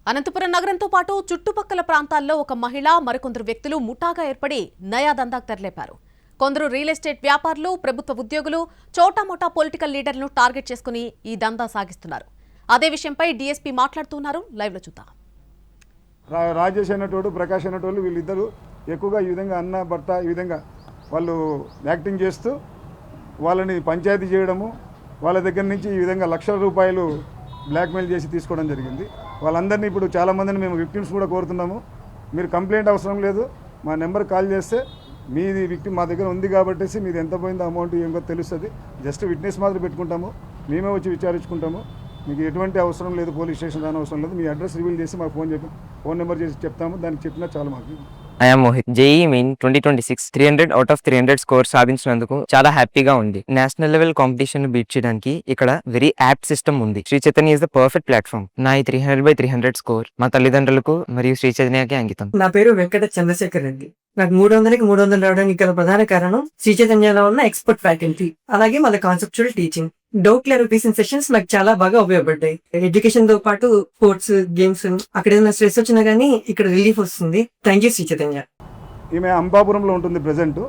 అనంతపురం నగరంతో పాటు చుట్టుపక్కల ప్రాంతాల్లో ఒక మహిళ మరికొందరు వ్యక్తులు ముఠాగా ఏర్పడి నయా దందాకు తెరలేపారు. కొందరు రియల్ ఎస్టేట్ వ్యాపారులు, ప్రభుత్వ ఉద్యోగులు, చోటామోటా పొలిటికల్ లీడర్లను టార్గెట్ చేసుకుని ఈ దందా సాగిస్తున్నారు. అదే విషయంపై డీఎస్పీ మాట్లాడుతున్నారు. లైవ్ లో చూద్దాం. రాజేష్ అన్నటోడు, ప్రకాష్ అన్నటోళ్ళు వీళ్ళిద్దరూ ఎక్కువగా ఈ విధంగా అన్న భర్త ఈ విధంగా వాళ్ళు యాక్టింగ్ చేస్తూ వాళ్ళని పంచాయతీ చేయడము, వాళ్ళ దగ్గర నుంచి ఈ విధంగా లక్షల రూపాయలు బ్లాక్మెయిల్ చేసి తీసుకోవడం జరిగింది. వాళ్ళందరినీ ఇప్పుడు చాలామందిని మేము విక్టిమ్స్ కూడా కోరుతున్నాము. మీరు కంప్లైంట్ అవసరం లేదు, మా నెంబర్ కాల్ చేస్తే మీది విక్టిమ్ మా దగ్గర ఉంది కాబట్టి మీది ఎంత పోయిందో అమౌంట్ ఏంటో తెలుస్తుంది. జస్ట్ విట్నెస్ మాత్రం పెట్టుకుంటాము, మేమే వచ్చి విచారించుకుంటాము. మీకు ఎటువంటి అవసరం లేదు, పోలీస్ స్టేషన్ రాని అవసరం లేదు. మీ అడ్రస్ రివీల్ చేసి మాకు ఫోన్ నెంబర్ చేసి చెప్తాము. దానికి చెప్పినా చాలా మాకు. I am Mohit. JEE Main 2026 300 out of 300 score సాధించినందుకు చాలా హ్యాపీగా ఉంది. నేషనల్ లెవెల్ కాంపిటీషన్ బీట్ చేయడానికి ఇక్కడ వెరీ యాప్ట్ సిస్టమ్ ఉంది. Shri Chaitanya is the perfect platform. నా ఈ 300/300 స్కోర్ మా తల్లిదండ్రులకు మరియు శ్రీ చైతన్యకి అంకితం. నా పేరు వెంకట చంద్రశేఖర్ రెడ్డి. నాకు 300కి 300 రావడానికి గల ప్రధాన కారణం శ్రీ చైతన్యలో ఉన్న ఎక్స్పర్ట్ ఫ్యాకల్టీ, అలాగే వాళ్ళ conceptual teaching. Doubt clarification sessions నాకు చాలా బాగా ఉపయోగపడ్డాయి. ఎడ్యుకేషన్ తో పాటు స్పోర్ట్స్, గేమ్స్, అక్కడ ఏదైనా స్ట్రెస్ వచ్చినా గానీ ఇక్కడ రిలీఫ్ వస్తుంది. Thank you Shri Chaitanya. ఈమె అంబాపురంలో ఉంటుంది ప్రజెంట్.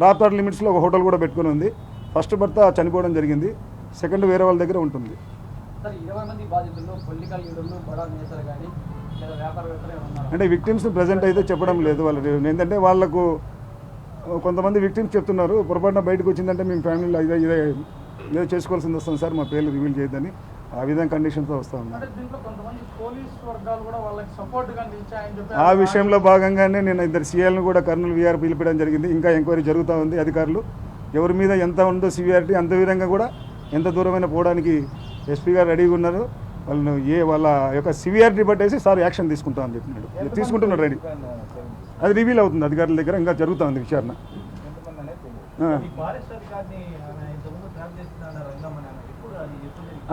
రాప్తాడ్ లిమిట్స్లో ఒక హోటల్ కూడా పెట్టుకుని ఉంది. ఫస్ట్ భర్త చనిపోవడం జరిగింది, సెకండ్ వేరే వాళ్ళ దగ్గర ఉంటుంది. అంటే విక్టిమ్స్ ప్రజెంట్ అయితే చెప్పడం లేదు. వాళ్ళు ఏంటంటే వాళ్ళకు కొంతమంది విక్టిమ్స్ చెప్తున్నారు, పొరపాటున బయటకు వచ్చిందంటే మేము ఫ్యామిలీలో ఇదే చేసుకోవాల్సింది వస్తుంది సార్, మా పేర్లు రివీల్ చేయొద్దని. ఆ విధంగా కండిషన్స్తో వస్తూ ఉన్నారు. ఆ విషయంలో భాగంగానే నేను 2 సీఎల్ను కూడా కర్నూలు వీఆర్ పిలిపించడం జరిగింది. ఇంకా ఎంక్వైరీ జరుగుతూ ఉంది. అధికారులు ఎవరి మీద ఎంత ఉందో సివియారిటీ అంత విధంగా కూడా ఎంత దూరమైన పోవడానికి ఎస్పీ గారు రెడీగా ఉన్నారు. వాళ్ళను వాళ్ళ యొక్క సివియారిటీ బట్టేసి సార్ యాక్షన్ తీసుకుంటా అని చెప్పినాడు. తీసుకుంటున్నాడు రెడీ. అది రివీల్ అవుతుంది అధికారుల దగ్గర, ఇంకా జరుగుతూ ఉంది విచారణ.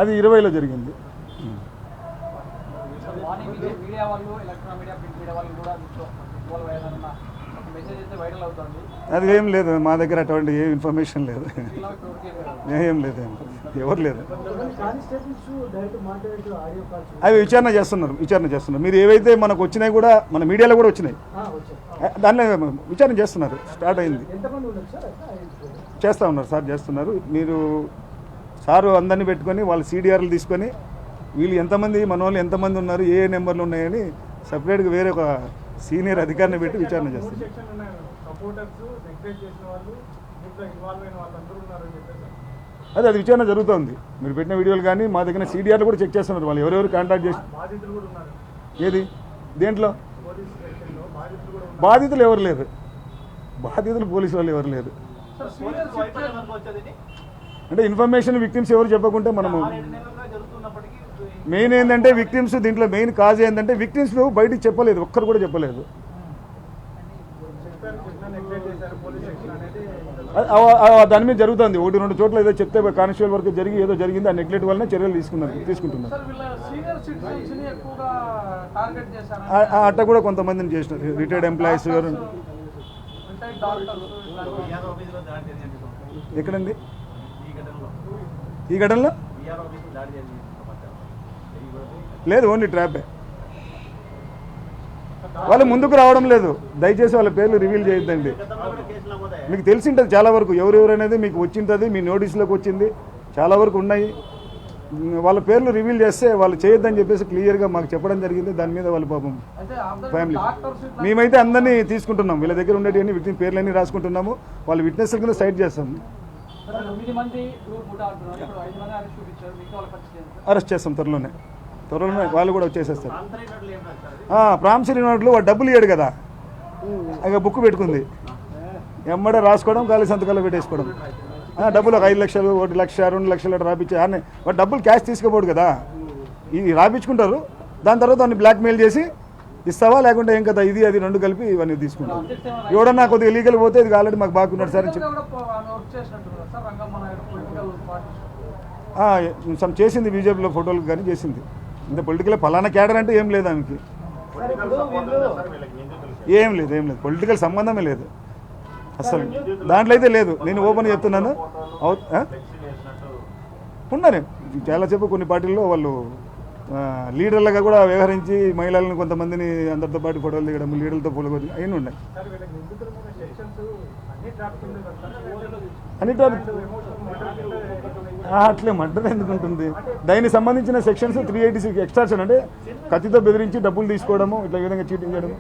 అది 20లో జరిగింది. అది ఏం లేదు, మా దగ్గర అటువంటి ఏ ఇన్ఫర్మేషన్ లేదు, ఏం లేదు, ఎవరు లేదు. అవి విచారణ చేస్తున్నారు. మీరు ఏవైతే మనకు వచ్చినాయి కూడా మన మీడియాలో కూడా వచ్చినాయి, దానిలో విచారణ చేస్తున్నారు. స్టార్ట్ అయింది, చేస్తూ ఉన్నారు సార్, చేస్తున్నారు. మీరు సారు అందరినీ పెట్టుకొని వాళ్ళ సీడీఆర్లు తీసుకొని వీళ్ళు ఎంతమంది మన వాళ్ళు ఎంతమంది ఉన్నారు, ఏ నెంబర్లు ఉన్నాయని సపరేట్గా వేరే ఒక సీనియర్ అధికారిని పెట్టి విచారణ చేస్తున్నారు. అది విచారణ జరుగుతుంది. మీరు పెట్టిన వీడియోలు కానీ మా దగ్గర సీడీఆర్లు కూడా చెక్ చేస్తున్నారు. వాళ్ళు ఎవరెవరు కాంటాక్ట్ చేసి ఏది దేంట్లో బాధితులు ఎవరు లేరు, బాధితులు పోలీసు వాళ్ళు ఎవరు లేరు. అంటే ఇన్ఫర్మేషన్ విక్టిమ్స్ ఎవరు చెప్పకుంటే మనము మెయిన్ ఏంటంటే విక్టిమ్స్ దీంట్లో మెయిన్ కాజ్ ఏంటంటే విక్టిమ్స్ బయటికి చెప్పలేదు, ఒక్కరు కూడా చెప్పలేదు. దాని మీద జరుగుతుంది. 1-2 చోట్ల ఏదో చెప్తే కానిస్టేబుల్ వరకు ఏదో జరిగింది, ఆ నెగ్లెక్ట్ వల్లనే చర్యలు తీసుకుంటున్నారు. అట్ట కూడా కొంతమందిని చేసినారు, రిటైర్డ్ ఎంప్లాయీస్. ఎక్కడండి ఈ ఘటనలో? లేదు, ఓన్లీ ట్రాపే. వాళ్ళు ముందుకు రావడం లేదు. దయచేసి వాళ్ళ పేర్లు రివీల్ చేయొద్దండి. మీకు తెలిసింటుంది చాలా వరకు ఎవరెవరు అనేది మీకు వచ్చింటుంది, మీ నోటీసులోకి వచ్చింది, చాలా వరకు ఉన్నాయి. వాళ్ళ పేర్లు రివీల్ చేస్తే వాళ్ళు చేయొద్దని చెప్పేసి క్లియర్గా మాకు చెప్పడం జరిగింది. దాని మీద వాళ్ళ పాపం ఫ్యామిలీ మేమైతే అందరినీ తీసుకుంటున్నాం. వీళ్ళ దగ్గర ఉండేటివన్నీ విక్టిమ్ పేర్లన్నీ రాసుకుంటున్నాము. వాళ్ళు విట్నెస్ల కింద సైట్ చేస్తాము, అరెస్ట్ చేస్తాం త్వరలోనే. వాళ్ళు కూడా వచ్చేసేస్తారు. ప్రామిసరీ నోట్లు వాడు డబ్బులు ఇయ్యాడు కదా, ఇక బుక్ పెట్టుకుంది, ఎమ్మడే రాసుకోవడం, ఖాళీ సంతకాలు పెట్టేసుకోవడం. డబ్బులు ఒక 5 లక్షలు, 1 లక్ష, 2 లక్షలు రాపించే వాడు డబ్బులు క్యాష్ తీసుకుపోడు కదా, ఇది రాపించుకుంటారు. దాని తర్వాత వాడిని బ్లాక్మెయిల్ చేసి ఇస్తావా లేకుంటే ఏం కదా, ఇది అది 2 కలిపి ఇవన్నీ తీసుకుంటారు. ఎవడన్నా కొద్దిగా లీగల్ పోతే ఇది ఆల్రెడీ మాకు బాగున్నాడు సార్ అని చెప్పి చేసింది. బీజేపీలో ఫోటోలు కానీ చేసింది. ఇంత పొలిటికల్ ఫలానా క్యాడర్ అంటే ఏం లేదు ఆమెకి, ఏం లేదు పొలిటికల్ సంబంధమే లేదు అసలు దాంట్లో అయితే లేదు. నేను ఓపెన్ చెప్తున్నాను. ఉన్నారు చాలాసేపు కొన్ని పార్టీల్లో వాళ్ళు లీడర్లుగా కూడా వ్యవహరించి మహిళలను కొంతమందిని అందరితో పాటు ఫోటోలు దిగడం, లీడర్లతో పూలగొట్టి అవన్నీ ఉన్నాయి. అన్ని అట్లే మర్డర్ ఎందుకుంటుంది? దానికి సంబంధించిన సెక్షన్స్ 386 ఎక్స్ట్రాక్షన్ అంటే కత్తితో బెదిరించి డబ్బులు తీసుకోవడము, ఇట్లా ఈ విధంగా చీటింగ్ చేయడం.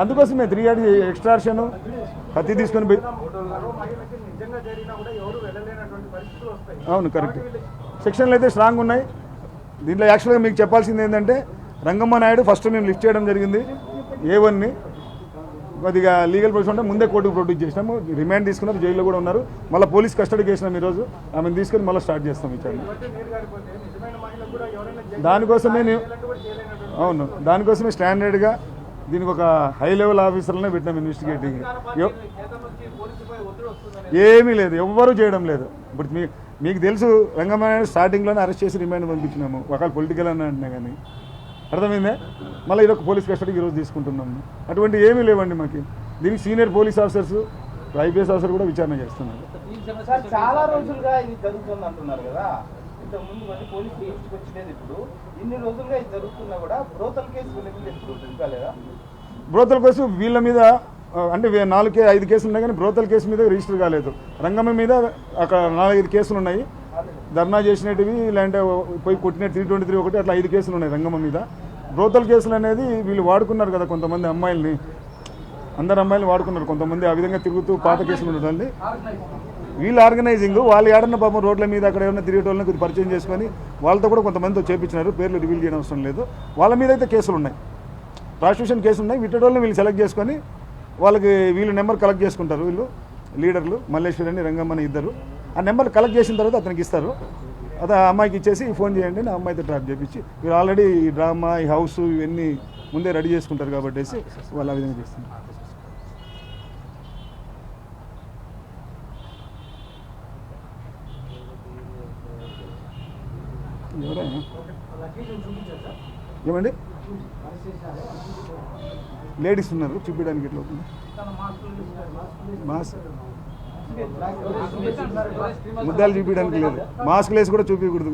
అందుకోసమే 380 ఎక్స్ట్రాక్షన్, కత్తి తీసుకొని అవును కరెక్ట్. సెక్షన్లు అయితే స్ట్రాంగ్ ఉన్నాయి. దీంట్లో యాక్చువల్గా మీకు చెప్పాల్సింది ఏంటంటే రంగమ్మ నాయుడు ఫస్ట్ మేము లిస్ట్ చేయడం జరిగింది A1ని. కొద్దిగా లీగల్ ప్రొసెస్ ఉంటే ముందే కోర్టుకు ప్రొడ్యూస్ చేసినాము, రిమాండ్ తీసుకున్నారు, జైల్లో కూడా ఉన్నారు. మళ్ళీ పోలీస్ కస్టడీకి వేసినాం ఈరోజు. ఆమెను తీసుకొని మళ్ళీ స్టార్ట్ చేస్తాం విచారణ. దానికోసమే స్టాండర్డ్గా దీనికి ఒక హై లెవెల్ ఆఫీసర్లనే పెట్టినాం ఇన్వెస్టిగేటింగ్. ఏమీ లేదు, ఎవ్వరూ చేయడం లేదు. ఇప్పుడు మీకు తెలుసు రంగమ్మ స్టార్టింగ్లోనే అరెస్ట్ చేసి రిమాండ్ పంపించినాము, ఒకవేళ పొలిటికల్ అని అంటున్నా కానీ అర్థమైందే. మళ్ళీ ఇదొక పోలీస్ కస్టడీకి ఈరోజు తీసుకుంటున్నాము. అటువంటి ఏమీ లేవండి మాకు. దీనికి senior police officers, IPS officer కూడా విచారణ చేస్తున్నారు. చాలా రోజులుగా ఇది జరుగుతుంది అంటున్నారు కదా, ఇంతకు ముందు పోలీసు వచ్చిలేదు, ఇప్పుడు ఇన్ని రోజులుగా ఇది జరుగుతున్నా కూడా బ్రోతల్ కేసు లేదా? బ్రోతల్ కేసు వీళ్ళ మీద అంటే 4-5 కేసులు ఉన్నాయి కానీ బ్రోతల్ కేసు మీద రిజిస్టర్ కాలేదు. రంగమ్మ మీద అక్కడ 4-5 కేసులు ఉన్నాయి. ధర్నా చేసినవి ఇలాంటి పోయి కొట్టిన 323 ఒకటి అట్లా 5 కేసులు ఉన్నాయి రంగమ్మ మీద. బ్రోతల్ కేసులు అనేది వీళ్ళు వాడుకున్నారు కదా కొంతమంది అమ్మాయిల్ని, అందరు అమ్మాయిలు వాడుకున్నారు. కొంతమంది ఆ విధంగా తిరుగుతూ పాత కేసులు ఉండాలి. వీళ్ళు ఆర్గనైజింగ్, వాళ్ళు ఏడన్న పాపం రోడ్ల మీద అక్కడ ఏమన్నా తిరిగేటోళ్ళని కొద్దిగా పరిచయం చేసుకొని వాళ్ళతో కూడా కొంతమందితో చేపించినారు. పేర్లు రివీల్ చేయడం అవసరం లేదు. వాళ్ళ మీద అయితే కేసులు ఉన్నాయి, ప్రాస్టిట్యూషన్ కేసులు ఉన్నాయి. వీటోళ్ళని వీళ్ళు సెలెక్ట్ చేసుకొని వాళ్ళకి వీళ్ళు నెంబర్ కలెక్ట్ చేసుకుంటారు. వీళ్ళు లీడర్లు మల్లేశ్వరి అని రంగమ్మని ఇద్దరు. ఆ నెంబర్ కలెక్ట్ చేసిన తర్వాత అతనికి ఇస్తారు. అది ఆ అమ్మాయికి ఇచ్చేసి ఫోన్ చేయండి, ఆ అమ్మాయితో ట్రాప్ చేయించి వీళ్ళు ఆల్రెడీ ఈ డ్రామా, ఈ హౌస్ ఇవన్నీ ముందే రెడీ చేసుకుంటారు కాబట్టి వాళ్ళు ఆ విధంగా చేస్తున్నారు. ఏమండి లేడీస్ ఉన్నారు చూపించడానికి. ఎట్లా అవుతుంది? మాస్క్ ముద్దాలు చూపించడానికి లేదు, మాస్క్ లేసి కూడా చూపించకూడదు.